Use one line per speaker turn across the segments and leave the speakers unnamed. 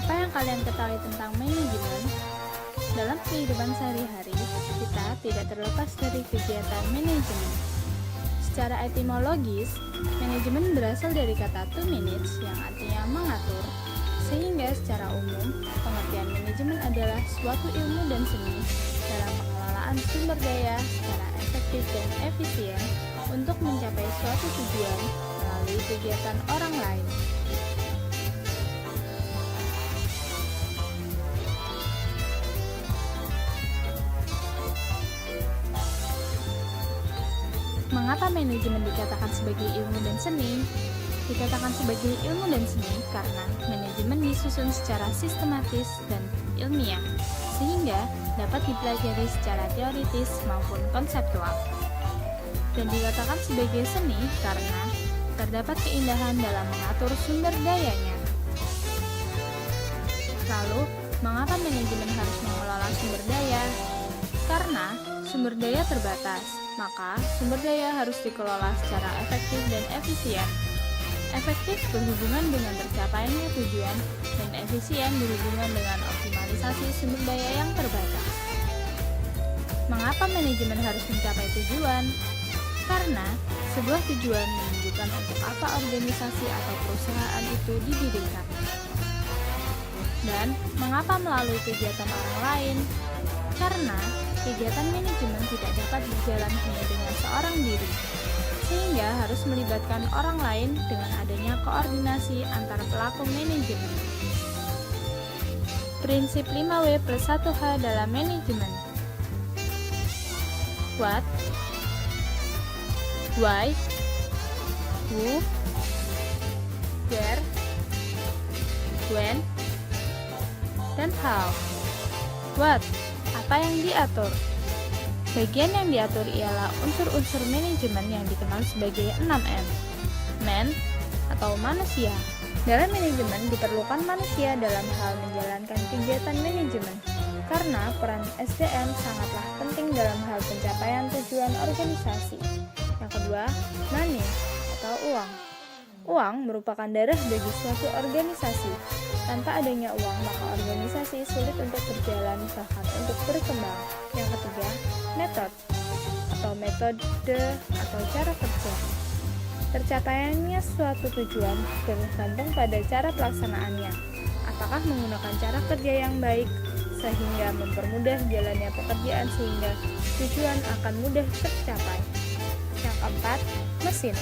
Apa yang kalian ketahui tentang manajemen? Dalam kehidupan sehari-hari, kita tidak terlepas dari kegiatan manajemen. Secara etimologis, manajemen berasal dari kata to manage yang artinya mengatur, sehingga secara umum, pengertian manajemen adalah suatu ilmu dan seni dalam pengelolaan sumber daya secara efektif dan efisien untuk mencapai suatu tujuan melalui kegiatan orang lain. Mengapa manajemen dikatakan sebagai ilmu dan seni? Dikatakan sebagai ilmu dan seni karena manajemen disusun secara sistematis dan ilmiah, sehingga dapat dipelajari secara teoritis maupun konseptual. Dan dikatakan sebagai seni karena terdapat keindahan dalam mengatur sumber dayanya. Lalu, mengapa manajemen harus mengelola sumber daya? Karena sumber daya terbatas, maka sumber daya harus dikelola secara efektif dan efisien. Efektif berhubungan dengan tercapainya tujuan, dan efisien berhubungan dengan optimalisasi sumber daya yang terbatas. Mengapa manajemen harus mencapai tujuan? Karena sebuah tujuan menunjukkan untuk apa organisasi atau perusahaan itu didirikan. Dan mengapa melalui kegiatan orang lain? Karena kegiatan manajemen tidak dapat berjalan hanya dengan seorang diri, sehingga harus melibatkan orang lain dengan adanya koordinasi antar pelaku manajemen. Prinsip 5W plus 1H dalam manajemen. What, why, who, where, when, dan how. What? Apa yang diatur? Bagian yang diatur ialah unsur-unsur manajemen yang dikenal sebagai 6M. Man atau manusia. Dalam manajemen diperlukan manusia dalam hal menjalankan kegiatan manajemen, karena peran SDM sangatlah penting dalam hal pencapaian tujuan organisasi. Yang kedua, money atau uang. Uang merupakan darah bagi suatu organisasi. Tanpa adanya uang, maka organisasi sulit untuk berjalan, bahkan untuk berkembang. Yang ketiga, method atau metode atau cara kerja. Tercapaiannya suatu tujuan bergantung pada cara pelaksanaannya. Apakah menggunakan cara kerja yang baik sehingga mempermudah jalannya pekerjaan sehingga tujuan akan mudah tercapai. Yang keempat, mesin.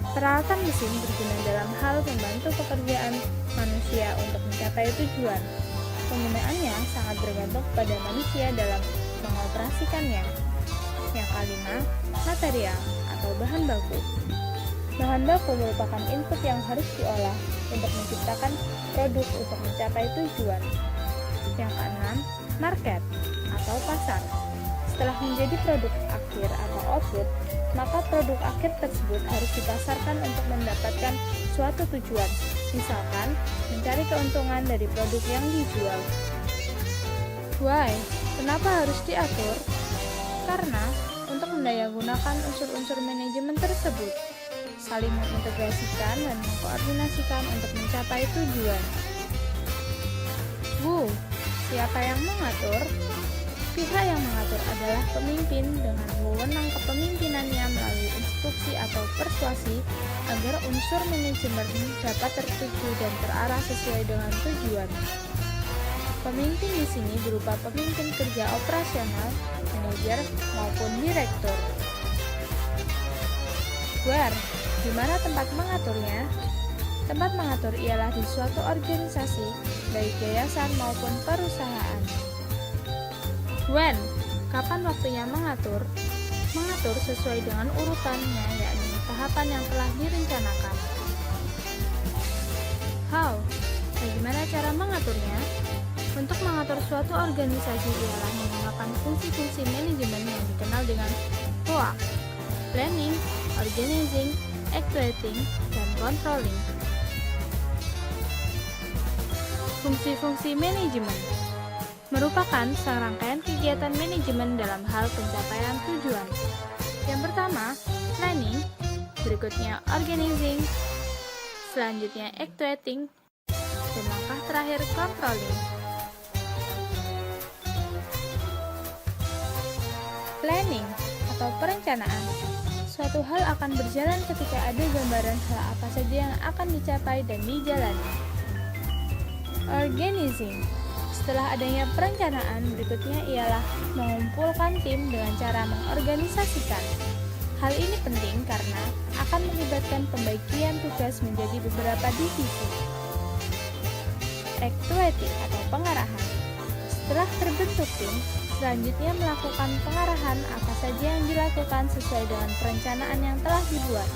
Peralatan mesin berguna dalam hal membantu pekerjaan manusia untuk mencapai tujuan. Penggunaannya sangat bergantung pada manusia dalam mengoperasikannya. Yang kelima, material atau bahan baku. Bahan baku merupakan input yang harus diolah untuk menciptakan produk untuk mencapai tujuan. Yang keenam, market atau pasar. Setelah menjadi produk akhir atau output, maka produk akhir tersebut harus dipasarkan untuk mendapatkan suatu tujuan, misalkan mencari keuntungan dari produk yang dijual. Why? Kenapa harus diatur? Karena untuk mendayagunakan unsur-unsur manajemen tersebut, saling mengintegrasikan dan mengkoordinasikan untuk mencapai tujuan. Who? Siapa yang mengatur? Pihak yang mengatur adalah pemimpin dengan wewenang kepemimpinannya melalui instruksi atau persuasi agar unsur manajemen dapat tertuju dan terarah sesuai dengan tujuan. Pemimpin di sini berupa pemimpin kerja operasional, manajer, maupun direktur. Where? Di mana tempat mengaturnya? Tempat mengatur ialah di suatu organisasi, baik yayasan maupun perusahaan. When? Kapan waktunya mengatur? Mengatur sesuai dengan urutannya, yakni tahapan yang telah direncanakan. How? Bagaimana cara mengaturnya? Untuk mengatur suatu organisasi ialah menggunakan fungsi-fungsi manajemen yang dikenal dengan POA: planning, organizing, actuating, dan controlling. Fungsi-fungsi manajemen merupakan serangkaian kegiatan manajemen dalam hal pencapaian tujuan. Yang pertama, planning, berikutnya organizing, selanjutnya actuating, dan langkah terakhir controlling. Planning atau perencanaan. Suatu hal akan berjalan ketika ada gambaran hal apa saja yang akan dicapai dan dijalani. Organizing. Setelah adanya perencanaan, berikutnya ialah mengumpulkan tim dengan cara mengorganisasikan. Hal ini penting karena akan melibatkan pembagian tugas menjadi beberapa divisi. Actuating atau pengarahan. Setelah terbentuk tim, selanjutnya melakukan pengarahan apa saja yang dilakukan sesuai dengan perencanaan yang telah dibuat.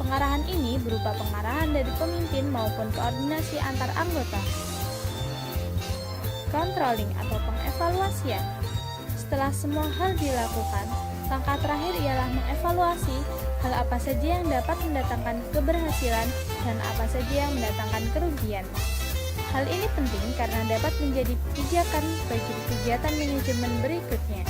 Pengarahan ini berupa pengarahan dari pemimpin maupun koordinasi antar anggota. Controlling atau pengevaluasian. Setelah semua hal dilakukan, langkah terakhir ialah mengevaluasi hal apa saja yang dapat mendatangkan keberhasilan dan apa saja yang mendatangkan kerugian. Hal ini penting karena dapat menjadi pijakan bagi kegiatan manajemen berikutnya.